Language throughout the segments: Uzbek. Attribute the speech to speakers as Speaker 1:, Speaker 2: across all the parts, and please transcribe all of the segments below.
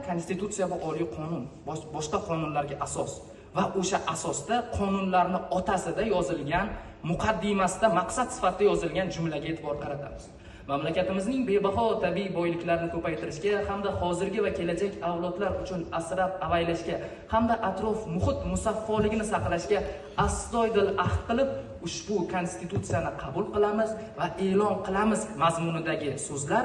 Speaker 1: konstitutsiya va oliy qonun, boshqa qonunlarga asos va o'sha asosda qonunlarning otasida yozilgan, muqaddimasida maqsad sifatida yozilgan jumlaga e'tibor qaratamiz. Mamlakatimizning bebaho tabiiy boyliklarini ko'paytirishga hamda hozirgi va kelajak avlodlar uchun asrab-avaylashga hamda atrof muhit musaffoligini saqlashga astoydil ahd qilib, ushbu konstitutsiyani qabul qilamiz va e'lon qilamiz mazmunidagi so'zlar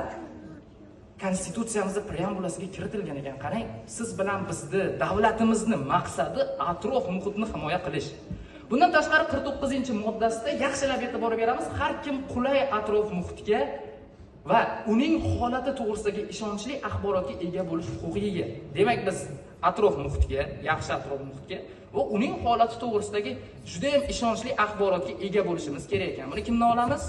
Speaker 1: konstitutsiyamizning preambulasiga kiritilgan ekan. Qarang, siz bilan bizni davlatimizni maqsadi atrof muhitni himoya qilish. Bundan tashqari 49-moddasida yaxshilab e'tibor beramiz. Har kim qulay atrof muhitga va uning holati to'g'risidagi ishonchli axborotga ega bo'lish huquqiga. Demak, biz atrof muhitga, yaxshi atrof muhitga va uning holati to'g'risidagi juda ham ishonchli axborotga ega bo'lishimiz kerak ekan. Buni kimdan olamiz?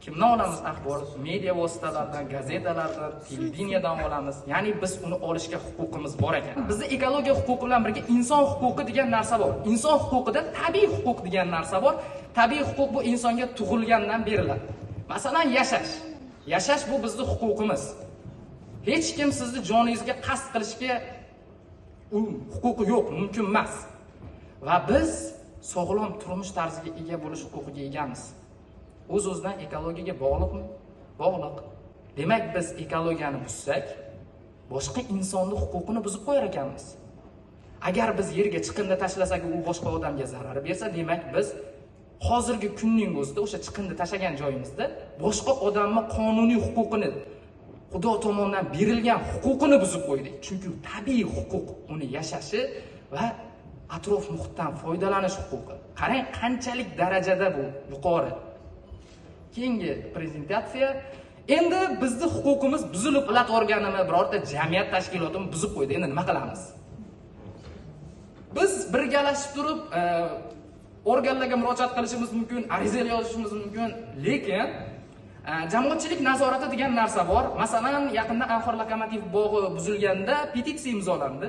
Speaker 1: Kimdan olamiz axborot? Media vositalaridan, gazetalardan, televideniyadan olamiz. Ya'ni biz uni olishga huquqimiz bor ekan. Bizda ekologiya huquqi bilan birga inson huquqi degan narsa bor. Inson huquqida tabiiy huquq degan narsa bor. Tabiiy huquq bu insonga tug'ilgandan beriladi. Masalan, yashash. Yashash bu bizning huquqimiz. Hech kim sizni joningizga qasd qilishga huquqi yo'q, mumkin emas. Va biz sog'lom turmush tarziga ega bo'lish huquqiga egamiz. O'z-o'zidan ekologiyaga bog'liqmi? Bog'liq. Demak, biz ekologiyani buzsak, boshqa insonning huquqini buzib qo'yar ekanmiz. Agar biz yerga chiqindi tashlasak, u boshqa odamga zarar bersa, demak biz hozirgi kunning o'zida o'sha chiqindi tashlagan joyimizda boshqa odamning qonuniy huquqini, Xudo tomonidan berilgan huquqini buzib qo'ydik. Chunki tabiiy huquq, uni yashashi va atrof muhitdan foydalanish huquqi. Qarang, qanchalik darajada bu yuqori. Keyingi prezentatsiya. Endi bizning huquqimiz buzilib, davlat organimi, birorta jamiyat tashkilotimi buzib qo'ydi. Endi nima qilamiz? Biz birgalashib turib organlarga murojaat qilishimiz mumkin, arizalar yozishimiz mumkin, lekin jamoatchilik nazorati degan narsa bor. Masalan, yaqinda Anhor lokomotiv bog'i buzilganda petitsiya imzolandi.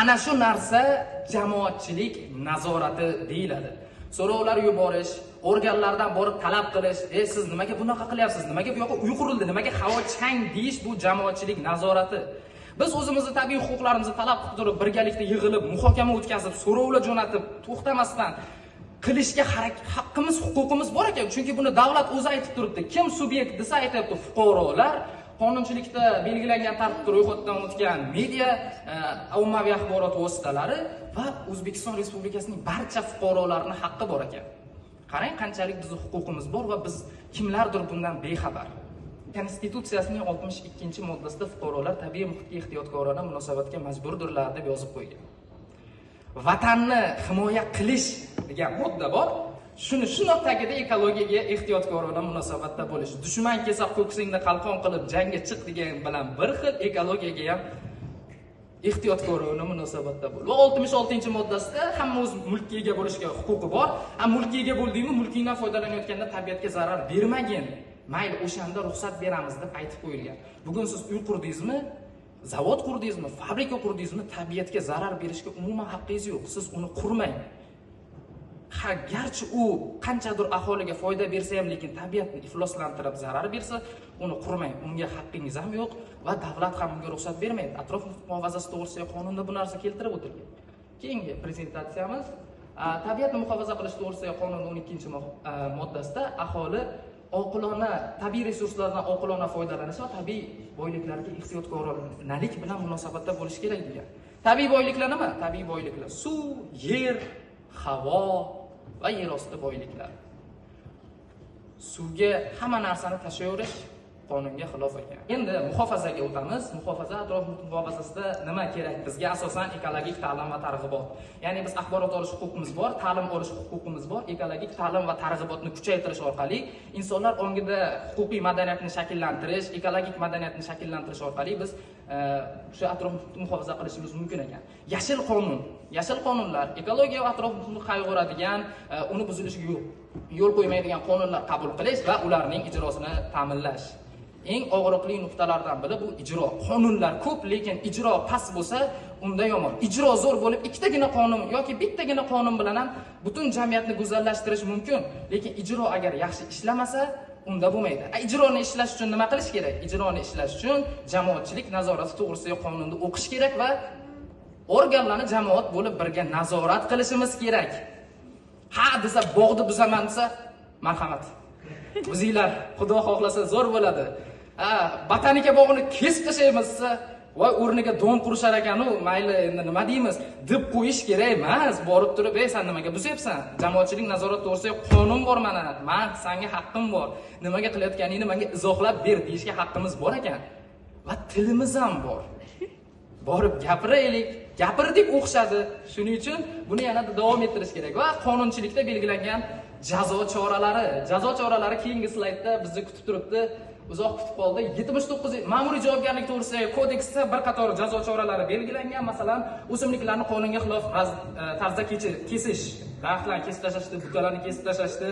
Speaker 1: Ana shu narsa jamoatchilik nazorati deyiladi. So'rovlar yuborish, organlardan borib talab qilish, siz nimaga bunaqa qilyapsiz, nimaga bu yoqqa uy qurildi, nimaga havo chang deyish bu jamoatchilik nazorati. Biz o'zimizni tabiiy huquqlarimizni talab qilib turib, birgalikda yig'ilib, muhokama o'tkazib, so'rovlar jo'natib, to'xtamasdan qilishga haqqimiz, huquqimiz bor ekan. Chunki buni davlat o'zi aytib turibdi. Kim subyekt desa aytibdi, fuqarolar, qonunchilikda belgilangan tartibda ro'yxatdan o'tgan media, ommaviy axborot vositalari va O'zbekiston Respublikasining barcha fuqarolarining haqqi bor ekan. Qarang, qanchalik bizning huquqimiz bor va biz kimlardir bundan bexabar. Konstitutsiyasining 62-moddasida fuqarolar tabiiy muhitga ehtiyotkorona munosabatga majburdirlar deb yozib qo'ygan. Vatanni himoya qilish degan modda bor. Shuni shunoq tagida ekologiyaga ehtiyotkorona munosabatda bo'lish. Dushman kelsa ko'ksingni qalqon qilib jangga chiq degan bilan bir xil ekologiyaga ham ehtiyotkorona munosabatda bo'l. Va 66-moddasida hamma o'z mulkiga ega bo'lishga huquqi bor. Mulkiga ega bo'ldingmi, mulkingdan foydalanayotganda tabiatga zarar bermagin. Mayli, o'shanda ruxsat beramiz deb aytib qo'yilgan. Bugun siz uy qurdingizmi, zavod qurdingizmi, fabrika qurdingizmi, tabiatga zarar berishga umuman haqqingiz yo'q. Siz uni qurmang. Garchi u qanchadir aholiga foyda bersa ham, lekin tabiatni ifloslantirib zarar bersa, uni qurmang. Unga haqqingiz ham yo'q va davlat ham unga ruxsat bermaydi. Atrof muhofazasi to'g'risidagi qonunda bu narsa keltirib o'tilgan. Keyingi prezentatsiyamiz tabiatni muhofaza qilish to'g'risidagi qonun 12-moddasida aholi oqilona tabiiy resurslardan oqilona foydalanish va tabiiy boyliklarga ehtiyotkorlik bilan munosabatda bo'lish kerak degan. Tabiiy boyliklar nima? Tabiiy boyliklar suv, yer, havo va yer osti boyliklar. Suvga hamma narsani tashlayverish qonunga xilof ekan. Endi muhofazaga o'tamiz. Muhofaza, atrof muhofazasida nima kerak? Bizga asosan ekologik ta'lim va targ'ibot. Ya'ni biz axborot olish huquqimiz bor, ta'lim olish huquqimiz bor. Ekologik ta'lim va targ'ibotni kuchaytirish orqali insonlar ongida huquqiy madaniyatni shakllantirish, ekologik madaniyatni shakllantirish orqali biz o'sha atrof muhofaza qilishimiz mumkin ekan. Yashil qonun, yashil qonunlar ekologiya va atrofni qayg'uradigan, uni buzilishiga yo'l qo'ymaydigan qonunlar qabul qilish va ularning ijrosini ta'minlash. Eng og'riqli nuqtalardan biri bu ijro. Qonunlar ko'p, lekin ijro past bo'lsa, unda yomon. Ijro zo'r bo'lib, ikkitagina qonun yoki bittagina qonun bilan ham butun jamiyatni go'zallashtirish mumkin, lekin ijro agar yaxshi ishlamasa, unda bo'lmaydi. Ijroni ishlash uchun nima qilish kerak? Ijroni ishlash uchun jamoatchilik nazorati to'g'risidagi qonunni o'qish kerak va organlarni jamoat bo'lib birga nazorat qilishimiz kerak. Ha desa bog'ni buzaman desa, marhamat. Buzinglar, Xudo xohlasa zo'r bo'ladi. Botanika bog'ini kesib tashlaymiz desa, voy o'rniga don qurishar ekan-u, mayli endi nima deymiz, deb qo'yish kerak emas. Borib turib, "Ey, sen nimaga buzyapsan? Jamoatchilik nazorat to'g'risida qonun bor mana. Men senga haqqim bor. Nimaga qilayotganingni menga izohlab ber" deyishga haqqimiz bor ekan. Va tilimiz ham bor. Borib gapiraylik, gapirdik o'xshadi. Shuning uchun buni yana davom ettirish kerak va qonunchilikda belgilangan jazo choralari keyingi slaydda bizni kutib turibdi. Uzoq kutib qoldi. 79 ma'muriy javobgarlik to'g'risidagi kodeksda bir qator jazo choralari belgilangan. Masalan, o'simliklarni qonunga xilof tarzda kesish, daraxtlarni kesib tashlashdi, butalarni kesib tashlashdi.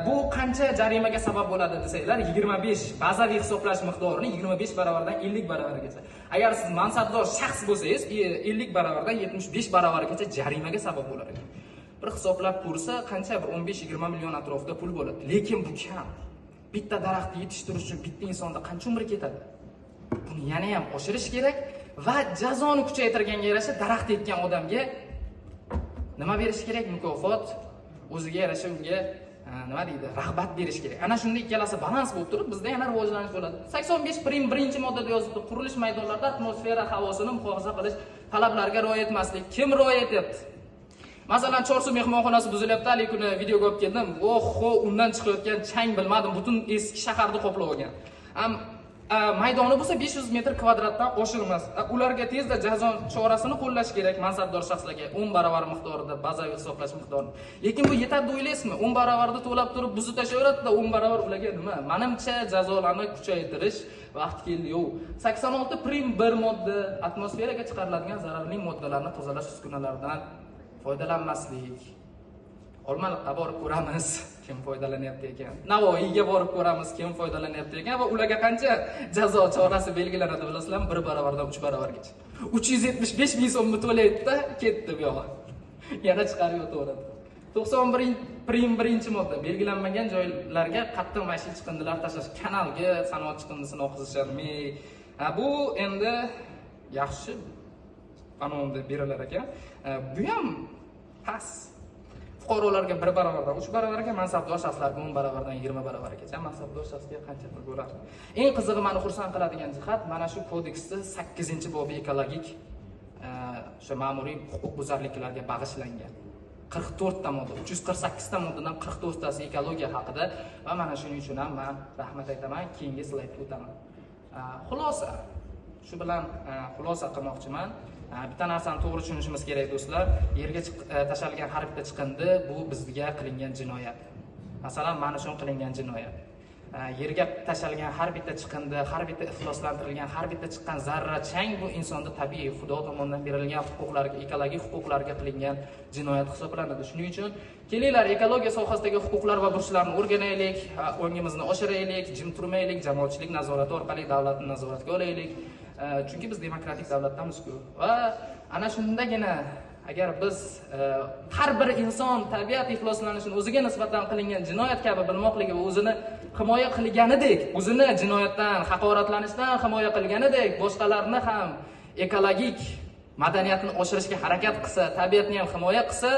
Speaker 1: Bu qancha jarimaga sabab bo'ladi desanglar, 25 bazaviy hisoblash miqdorini 25 baravardan 50 baravargacha. Agar siz mansabdor shaxs bo'lsangiz, 50 baravardan 75 baravargacha jarimaga sabab bo'lar ekan. Bir hisoblab ko'rsa, qancha bir 15-20 million atrofida pul bo'ladi. Lekin bu kam. Bitta daraxtni yetishtirish uchun bitta insonda qancha umr ketadi? Buni yana ham oshirish kerak va jazoni kuchaytirganga yarasha daraxt ekkan odamga nima berish kerak? Mukofot, o'ziga yarasha unga nima deydi? Rag'bat berish kerak. Ana shunda ikkalasi balans bo'lib turib, bizda yana rivojlanish bo'ladi. 85 prim birinchi moddada yozibdi. Qurilish maydonlarida atmosfera havosini muhofaza qilish talablariga rioya etmaslik. Kim rioya etyapti? Masalan, Chorsu mehmonxonasi buzilyapti, hali kuni videoga olib keldim. Oho, undan chiqayotgan chang bilmadim, butun eski shaharni qoplab olgan. Maydoni bo'lsa 500 metr kvadratdan oshirmas. Ularga tezda jazo chorasini qo'llash kerak mansabdor shaxslarga 10 baravar miqdorida bazaviy hisoblash miqdorini. Lekin bu yetadi o'ylaysizmi? 10 baravarda to'lab turib buzib tashlayveradi-da, 10 baravar ularga nima? Menimcha jazolarni kuchaytirish vaqti keldi. Yo'q. 86 prim 1 modda atmosferaga chiqariladigan zararli moddalarni tozalash uskunalaridan foydalanmaslik. Olmaliqqa borib ko'ramiz, kim foydalanyapti ekan. Navoiyga borib ko'ramiz, kim foydalanyapti ekan va ularga qancha jazo chorasi belgilanadi bilasizlarmi? 1 baravardan 3 baravargacha. 375 ming so'mni to'laydi-da, ketdi bu yo'q. Yana chiqarib yotaveradi. 91 prim 1-modda belgilanmagan joylarga qattiq maishiy chiqindilar tashlash, kanalga sanoat chiqindisini oqizisharmi? Bu endi yaxshi qonunda berilar ekan. Bu ham pas. Fuqarolarga 1 baravardan 3 baravarga, mansabdor shaxslarga 10 baravardan 20 baravargacha. Mansabdor shaxsga qancha pul bo'ladi? Eng qizig'i meni xursand qiladigan jihat mana shu kodeksda 8-bobi ekologik o'sha ma'muriy huquqbuzarliklarga bag'ishlangan. 44 ta modda, 348 ta moddadan 44 tasi ekologiya haqida va mana shuning uchun ham men rahmat aytaman. Keyingi slaydga o'taman. Xulosa. Shu bilan xulosa qilmoqchiman. Bitta narsani to'g'ri tushunishimiz kerak do'stlar. Yerga tashalgan har bitta chiqindi bu bizga qilingan jinoyat. Masalan, mana shun qilingan jinoyat. Yerga tashalgan har bitta chiqindi, har bitta ifloslantirilgan har bitta chiqqan zarra chang bu insonning tabiiy Xudo tomonidan berilgan huquqlarga, ekologik huquqlarga qilingan jinoyat hisoblanadi. Shuning uchun kelinglar ekologiya sohasidagi huquqlar va burchlarni o'rganaylik, o'ngimizni oshiraylik, jim turmaylik, jamoatchilik nazorati orqali davlatni nazoratga olaylik. Chunki biz demokratik davlatdamiz-ku. Va ana shundagina agar biz har bir inson tabiat ifloslanishini o'ziga nisbatan qilingan jinoyat kabi bilmoqligi va o'zini himoya qilganidek, o'zini jinoyatdan, haqoratlanishdan himoya qilganidek, boshqalarni ham ekologik madaniyatni oshirishga harakat qilsa, tabiatni ham himoya qilsa,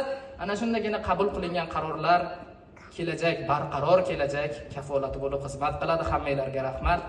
Speaker 1: ana shundagina qabul qilingan qarorlar kelajak, barqaror kelajak kafolati bo'lib xizmat qiladi. Hammanglarga rahmat.